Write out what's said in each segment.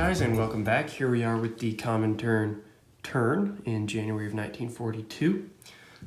guys, and welcome back. Here we are with the Comintern turn in January of 1942.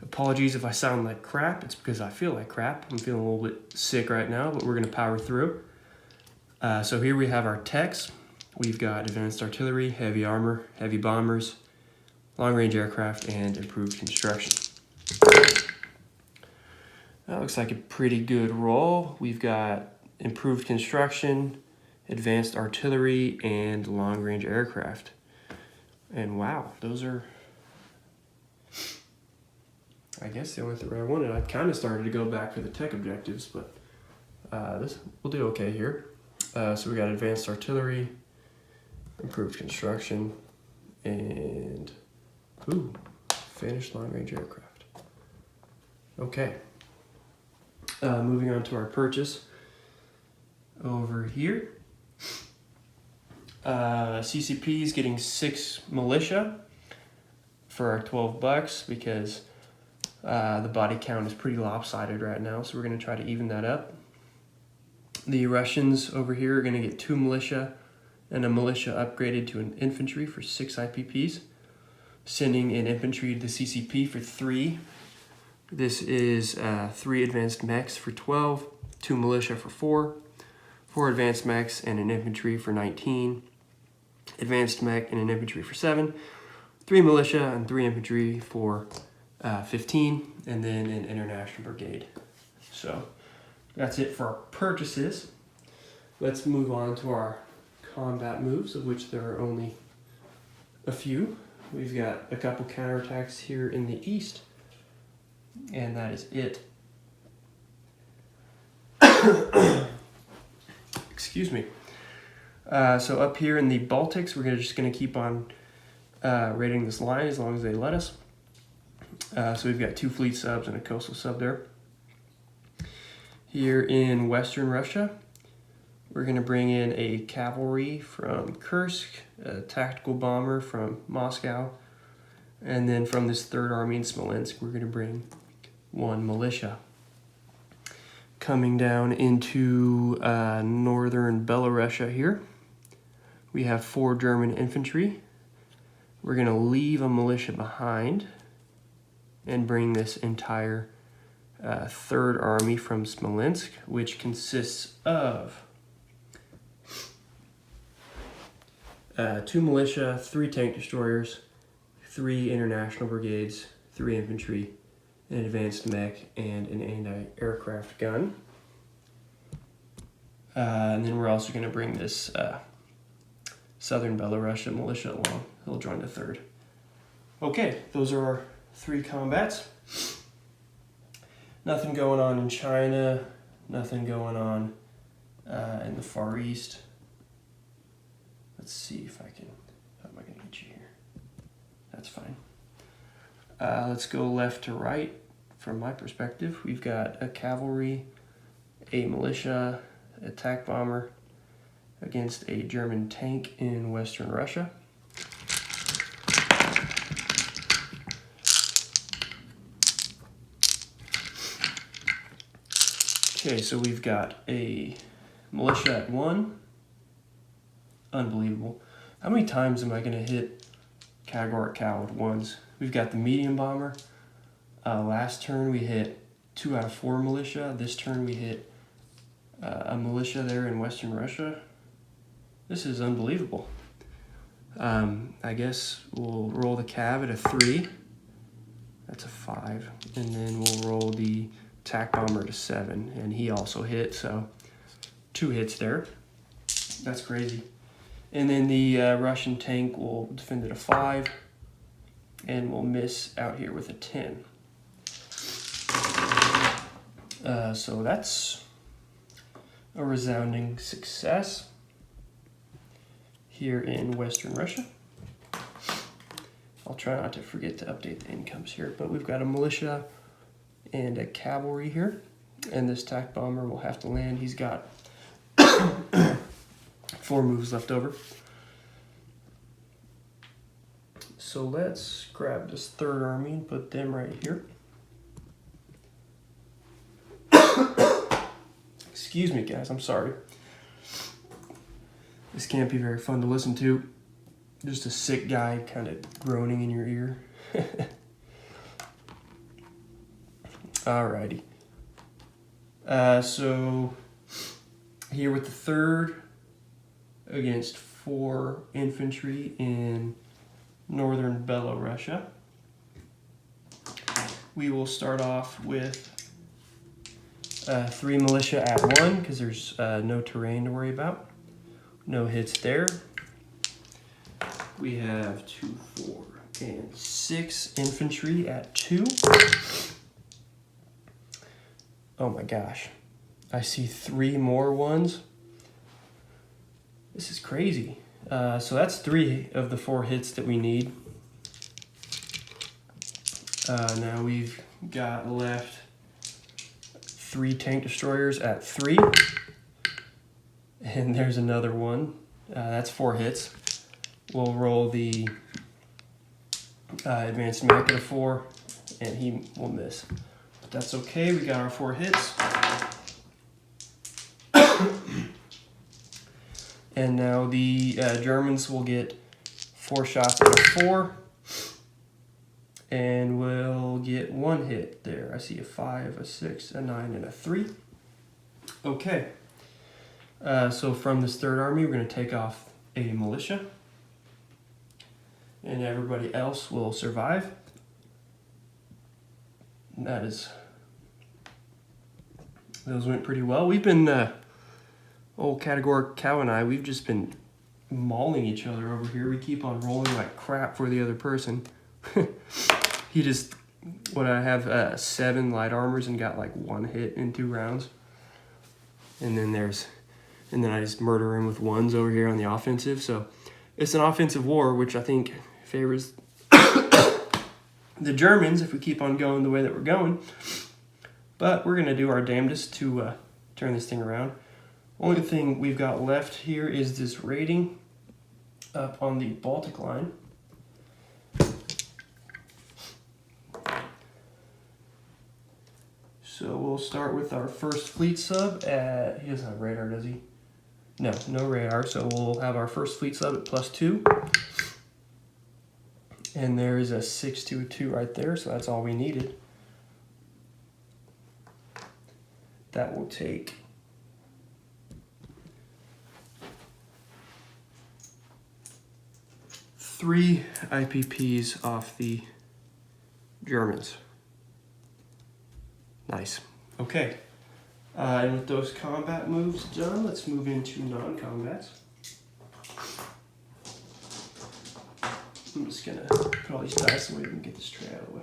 Apologies if I sound like crap. It's because I feel like crap. I'm feeling a little bit sick right now, but we're going to power through. So here we have our techs. We've got advanced artillery, heavy armor, heavy bombers, long-range aircraft, and improved construction. That looks like a pretty good roll. We've got improved construction, advanced artillery, and long-range aircraft. And wow, those are, I guess, the only three I wanted. I kind of started to go back for the tech objectives, but this we'll do okay here. So we got advanced artillery, improved construction, and finished long-range aircraft. Okay. Moving on to our purchase over here. CCP is getting 6 militia for our $12 because the body count is pretty lopsided right now, so we're going to try to even that up. The Russians over here are going to get 2 militia and a militia upgraded to an infantry for 6 IPPs, sending an infantry to the CCP for 3. This is 3 advanced mechs for 12, 2 militia for 4, 4 advanced mechs and an infantry for 19, advanced mech and an infantry for 7, 3 militia and 3 infantry for 15, and then an international brigade. So that's it for our purchases. Let's move on to our combat moves, of which there are only a few. We've got a couple counterattacks here in the east, and that is it. Excuse me. So up here in the Baltics, we're just going to keep on raiding this line as long as they let us. So we've got 2 fleet subs and a coastal sub there. Here in Western Russia, we're going to bring in a cavalry from Kursk, a tactical bomber from Moscow, and then from this 3rd Army in Smolensk, we're going to bring 1 militia. Coming down into northern Belarusia here, we have 4 German infantry. We're going to leave a militia behind and bring this entire 3rd Army from Smolensk, which consists of 2 militia, 3 tank destroyers, 3 international brigades, 3 infantry, an advanced mech, and an anti-aircraft gun. And then we're also going to bring this southern Belarusian militia along. He'll join the 3rd. Okay, those are our 3 combats. Nothing going on in China, nothing going on in the Far East. Let's see if I can, how am I going to get you here? That's fine. Let's go left to right from my perspective. We've got a cavalry, a militia, attack bomber against a German tank in Western Russia. Okay, so we've got a militia at 1. Unbelievable. How many times am I going to hit Kagor Cow with 1s? We've got the medium bomber. Last turn we hit 2 out of 4 militia. This turn we hit a militia there in Western Russia. This is unbelievable. I guess we'll roll the cav at a 3. That's a 5. And then we'll roll the attack bomber to 7. And he also hit, so 2 hits there. That's crazy. And then the Russian tank will defend at a 5. And we'll miss out here with a 10. So that's a resounding success here in Western Russia. I'll try not to forget to update the incomes here, but we've got a militia and a cavalry here, and this attack bomber will have to land. He's got 4 moves left over. So let's grab this 3rd Army and put them right here. Excuse me, guys, I'm sorry. This can't be very fun to listen to. Just a sick guy kind of groaning in your ear. Alrighty. So here with the 3rd against 4 infantry in northern Belorussia. We will start off with 3 militia at 1 because there's no terrain to worry about. No hits there. We have 2, 4, and 6 infantry at 2. Oh my gosh. I see 3 more ones. This is crazy. So that's 3 of the 4 hits that we need. Now we've got left 3 tank destroyers at 3. And there's another one. That's 4 hits. We'll roll the advanced mech at a 4, and he will miss. But that's okay, we got our 4 hits. And now the Germans will get 4 shots at a 4. And we'll get 1 hit there. I see a 5, a 6, a 9, and a 3. Okay. So from this 3rd army, we're going to take off a militia. And everybody else will survive. And those went pretty well. We've been, old Categoric Cow and I, we've just been mauling each other over here. We keep on rolling like crap for the other person. He just, when I have 7 light armors and got like 1 hit in 2 rounds. And then I just murder him with 1s over here on the offensive. So it's an offensive war, which I think favors the Germans if we keep on going the way that we're going. But we're going to do our damnedest to turn this thing around. Only thing we've got left here is this raiding up on the Baltic line. So we'll start with our first fleet sub at, he doesn't have radar, does he? No radar, so we'll have our first fleet sub at +2. And there's a 6-2-2 right there, so that's all we needed. That will take three IPPs off the Germans. Nice. Okay. And with those combat moves done, let's move into non-combats. I'm just gonna put all these dice away and get this tray out of the way.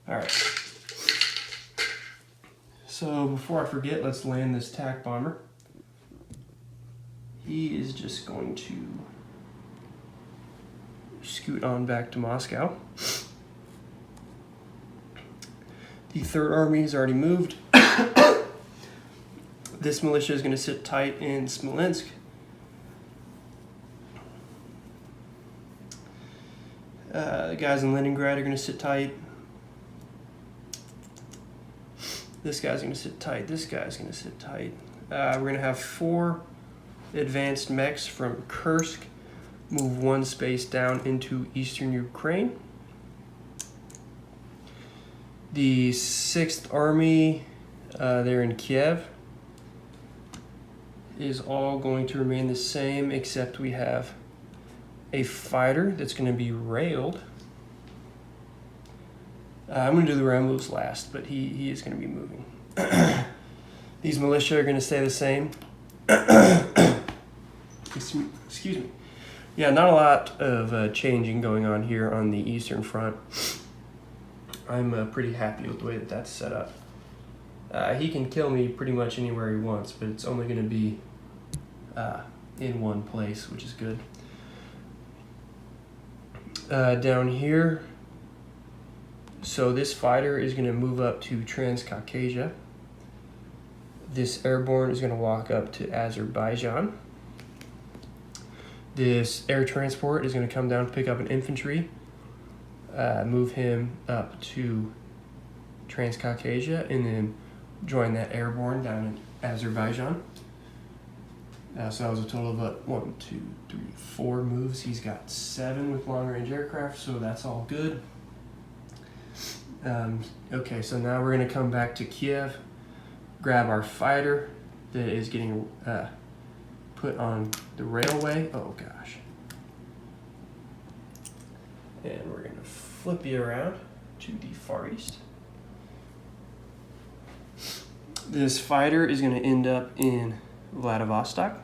Alright. So before I forget, let's land this TAC bomber. He is just going to scoot on back to Moscow. The 3rd Army has already moved. This militia is going to sit tight in Smolensk. The guys in Leningrad are going to sit tight. This guy's going to sit tight. This guy's going to sit tight. We're going to have 4 advanced mechs from Kursk move 1 space down into eastern Ukraine. The 6th Army, they're in Kiev, is all going to remain the same, except we have a fighter that's going to be railed. I'm going to do the rail moves last, but he is going to be moving. These militia are going to stay the same. Excuse me. Yeah, not a lot of changing going on here on the Eastern Front. I'm pretty happy with the way that that's set up. He can kill me pretty much anywhere he wants, but it's only going to be in one place, which is good. Down here, so this fighter is going to move up to Transcaucasia. This airborne is going to walk up to Azerbaijan. This air transport is going to come down to pick up an infantry, move him up to Transcaucasia, and then join that airborne down in Azerbaijan. So that was a total of 1, 2, 3, 4 moves. He's got 7 with long-range aircraft, so that's all good. Okay, so now we're gonna come back to Kiev, grab our fighter that is getting put on the railway. Oh gosh. And we're gonna flip you around to the far east. This fighter is gonna end up in Vladivostok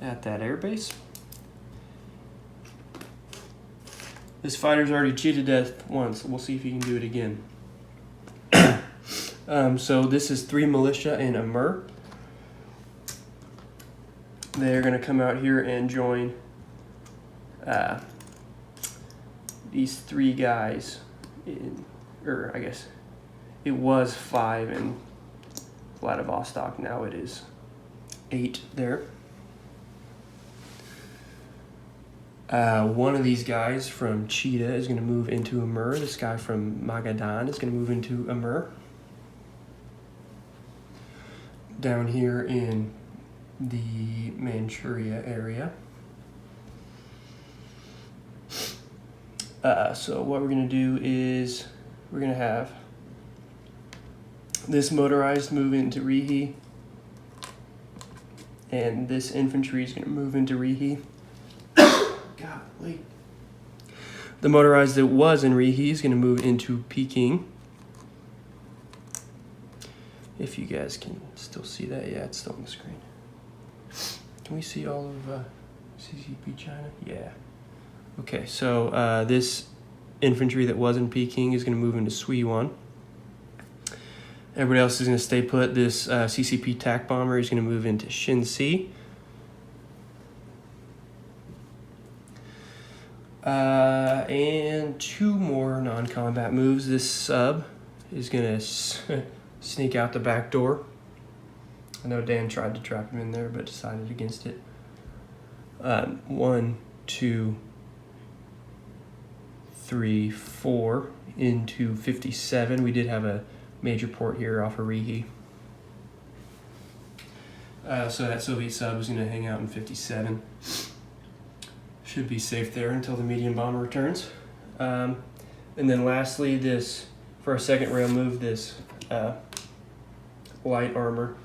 at that airbase. This fighter's already cheated death once. We'll see if he can do it again. So this is 3 militia in Amur. They're going to come out here and join these 3 guys or I guess it was 5 in Vladivostok. Now it is 8 there. One of these guys from Cheetah is going to move into Amur. This guy from Magadan is going to move into Amur. Down here in the Manchuria area. So what we're going to do is we're going to have this motorized move into Rihi, and this infantry is going to move into Rihi. Golly. The motorized that was in Rihi is going to move into Peking. If you guys can still see that, yeah, it's still on the screen. Can we see all of CCP China? Yeah. Okay, so this infantry that was in Peking is going to move into Suiwon. Everybody else is going to stay put. This CCP TAC bomber is going to move into Shinsi. And 2 more non-combat moves. This sub is going to sneak out the back door. I know Dan tried to trap him in there, but decided against it. 1, 2, 3, 4 into 57. We did have a major port here off of Rihi. So that Soviet sub is going to hang out in 57. Should be safe there until the medium bomber returns. And then lastly, this, for our second rail move, this light armor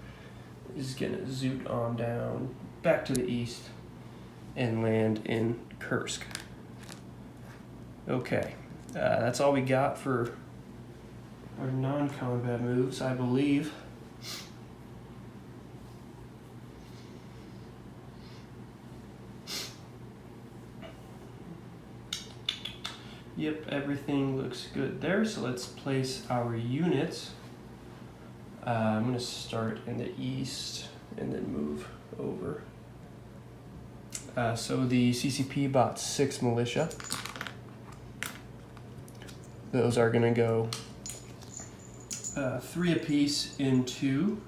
is going to zoot on down back to the east and land in Kursk. Okay, that's all we got for our non-combat moves, I believe. Yep, everything looks good there. So let's place our units. I'm going to start in the east and then move over. So the CCP bought 6 militia. Those are going to go 3 apiece into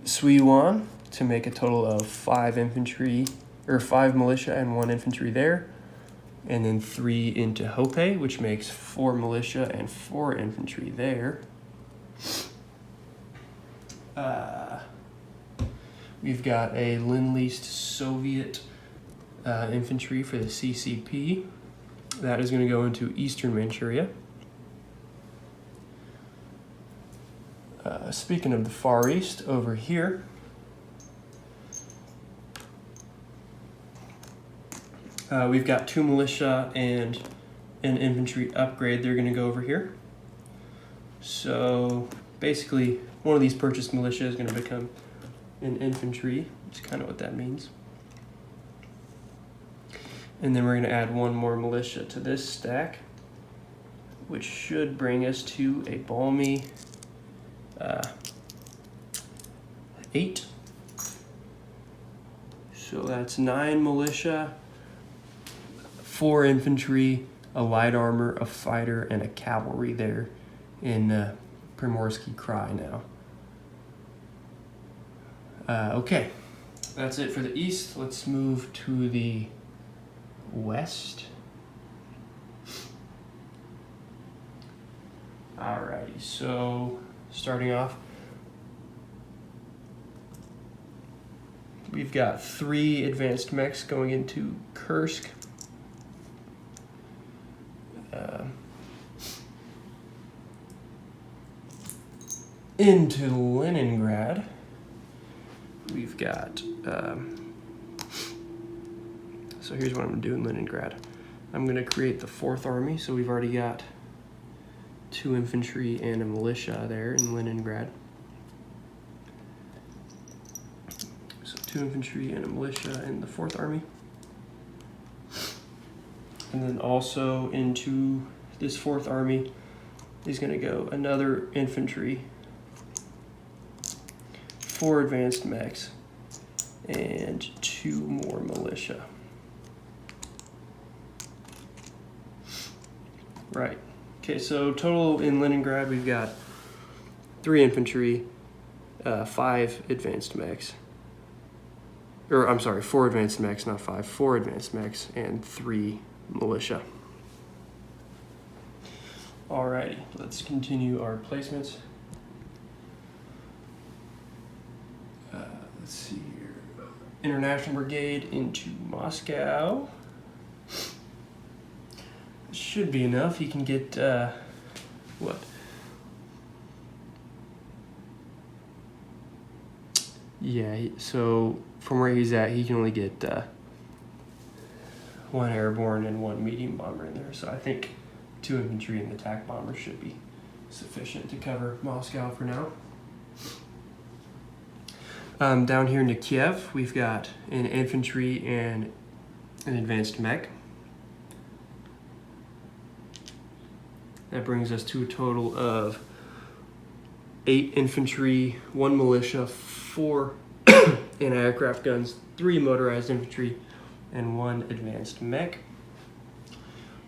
Suiwon to make a total of 5 infantry, or 5 militia and 1 infantry there. And then 3 into Hope, which makes 4 militia and 4 infantry there. We've got a Lend-Leased Soviet infantry for the CCP. That is going to go into Eastern Manchuria. Speaking of the Far East, over here, we've got 2 militia and an infantry upgrade. They're going to go over here. So basically, one of these purchased militia is going to become an infantry. That's kind of what that means. And then we're going to add 1 more militia to this stack, which should bring us to a balmy 8. So that's 9 militia, 4 infantry, a light armor, a fighter, and a cavalry there in Primorsky Krai now. Okay, that's it for the east. Let's move to the west. Alrighty, so starting off, we've got 3 advanced mechs going into Kursk. Into Leningrad, we've got, so here's what I'm going to do in Leningrad. I'm going to create the 4th Army, so we've already got 2 infantry and a militia there in Leningrad. So 2 infantry and a militia in the 4th Army. And then also into this 4th Army is going to go another infantry, 4 advanced mechs, and 2 more militia. Right. Okay, so total in Leningrad we've got 3 infantry, 5 advanced mechs. Or I'm sorry, 4 advanced mechs, not 5. 4 advanced mechs and 3 militia. Alrighty, let's continue our placements. Let's see here. International Brigade into Moscow. Should be enough. He can get, what? Yeah, so from where he's at, he can only get 1 airborne and 1 medium bomber in there. So I think 2 infantry and the attack bomber should be sufficient to cover Moscow for now. Down here into Kiev, we've got an infantry and an advanced mech. That brings us to a total of 8 infantry, 1 militia, 4 anti-aircraft guns, 3 motorized infantry, and 1 advanced mech.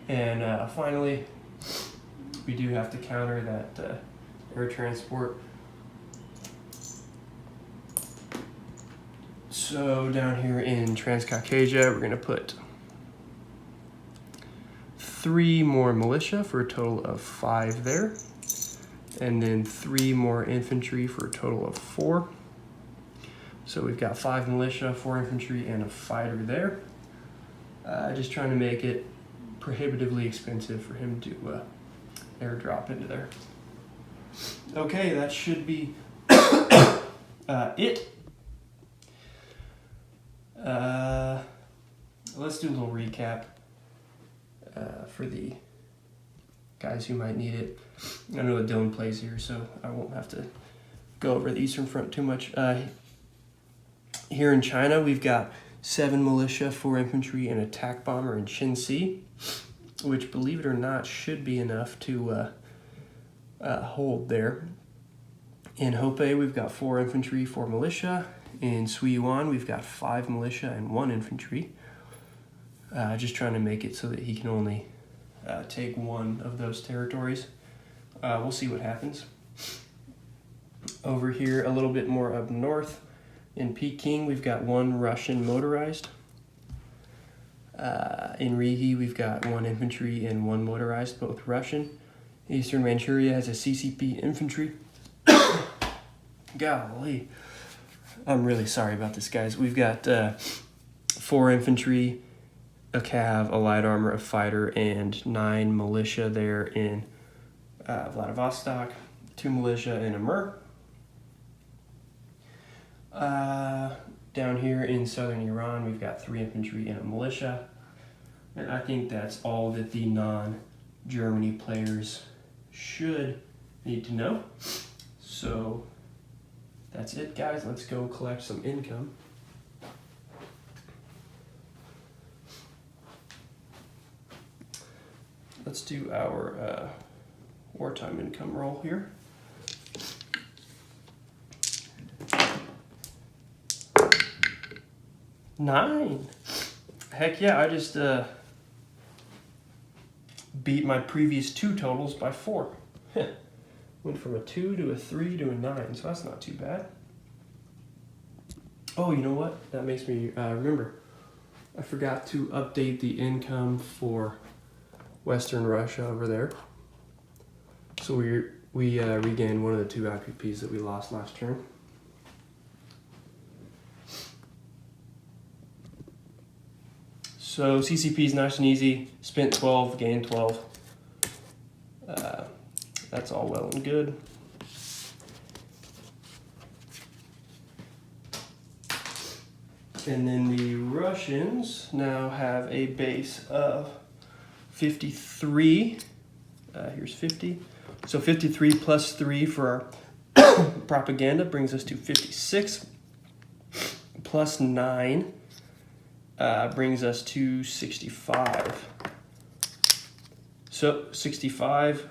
And finally, we do have to counter that air transport. So down here in Transcaucasia, we're going to put 3 more militia for a total of 5 there, and then 3 more infantry for a total of 4. So we've got 5 militia, 4 infantry, and a fighter there. Just trying to make it prohibitively expensive for him to airdrop into there. Okay, that should be it. Let's do a little recap for the guys who might need it. I know that Dylan plays here, so I won't have to go over the Eastern Front too much. Here in China, we've got 7 militia, 4 infantry, and attack bomber in Shinxi, which, believe it or not, should be enough to hold there. In Hopei, we've got 4 infantry, 4 militia. In Suiyuan, we've got 5 militia and 1 infantry. Just trying to make it so that he can only take 1 of those territories. We'll see what happens. Over here, a little bit more up north, in Peking, we've got 1 Russian motorized. In Rihi, we've got 1 infantry and 1 motorized, both Russian. Eastern Manchuria has a CCP infantry. Golly. I'm really sorry about this, guys. We've got 4 infantry, a cav, a light armor, a fighter, and 9 militia there in Vladivostok, 2 militia and a mer. Down here in southern Iran, we've got 3 infantry and a militia. And I think that's all that the non-Germany players should need to know. So that's it, guys. Let's go collect some income. Let's do our wartime income roll here. $9. Heck yeah, I just beat my previous 2 totals by 4. Went from a 2 to a 3 to a 9, so that's not too bad. Oh, you know what? That makes me remember. I forgot to update the income for Western Russia over there. So we regained one of the 2 IPPs that we lost last turn. So CCP is nice and easy. Spent 12, gained 12. That's all well and good. And then the Russians now have a base of 53. Here's 50. So 53 plus 3 for our propaganda brings us to 56. Plus 9 brings us to 65. So 65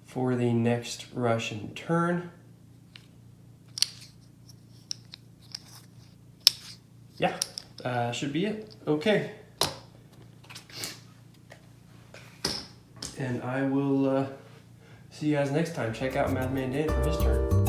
for the next Russian turn. Yeah, should be it. Okay. And I will see you guys next time. Check out Madman Dan for his turn.